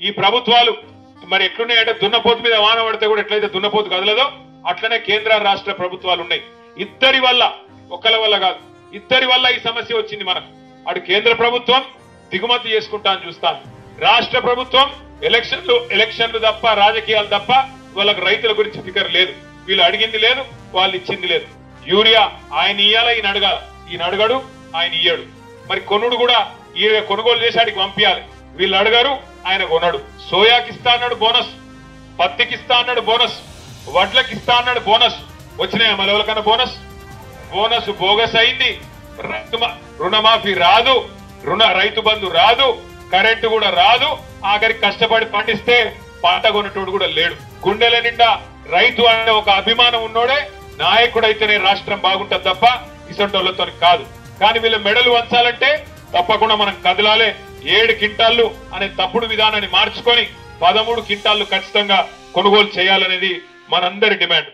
ఈ ప్రభుత్వాలు మరి ఎట్లున్నాయంటే దున్నపోతు మీద వాన పడితే కూడా ఎట్లయితే దున్నపోతు కదలదో అట్లనే కేంద్ర రాష్ట్ర ప్రభుత్వాలు ఉన్నాయి. ఇద్దరి వల్ల, ఒకళ్ళ వల్ల కాదు, ఇద్దరి వల్ల ఈ సమస్య వచ్చింది మనకు. అటు కేంద్ర ప్రభుత్వం దిగుమతి చేసుకుంటాను చూస్తాను, రాష్ట్ర ప్రభుత్వం ఎలక్షన్లు తప్ప, రాజకీయాలు తప్ప వాళ్ళకి రైతుల గురించి ఫికర్ లేదు. వీళ్ళు అడిగింది లేదు, వాళ్ళు ఇచ్చింది లేదు. యూరియా ఆయన ఇయ్యాల, ఈయన అడగాల, ఈయన అడగడు, ఆయన ఇయ్యడు. మరి కొనుడు కూడా ఈయన కొనుగోలు చేసాడికి పంపించాలి, వీళ్ళు అడగారు, ఆయన కొనడు. సోయాకి ఇస్తా అన్నాడు బోనస్, పత్తికి ఇస్తా అన్నాడు బోనస్, వడ్లకి ఇస్తా అన్నాడు బోనస్. వచ్చినాయా మన ఎవరికన్నా బోనస్? బోనస్ బోగస్ అయింది. రుణమాఫీ రాదు, రైతు బంధు రాదు, కరెంటు కూడా రాదు. ఆఖరికి కష్టపడి పండిస్తే పంట కొనేటోడు కూడా లేడు. గుండెల నిండా రైతు అనే ఒక అభిమానం ఉన్నోడే నాయకుడైతేనే రాష్ట్రం బాగుంటుంది తప్ప ఇసంటోళ్లతో కాదు. కానీ వీళ్ళ మెడలు వంచాలంటే తప్పకుండా మనం కదలాలే. 7 క్వింటాళ్ళు అనే తప్పుడు విధానాన్ని మార్చుకొని 13 క్వింటాళ్ళు ఖచ్చితంగా కొనుగోలు చేయాలనేది మనందరి డిమాండ్.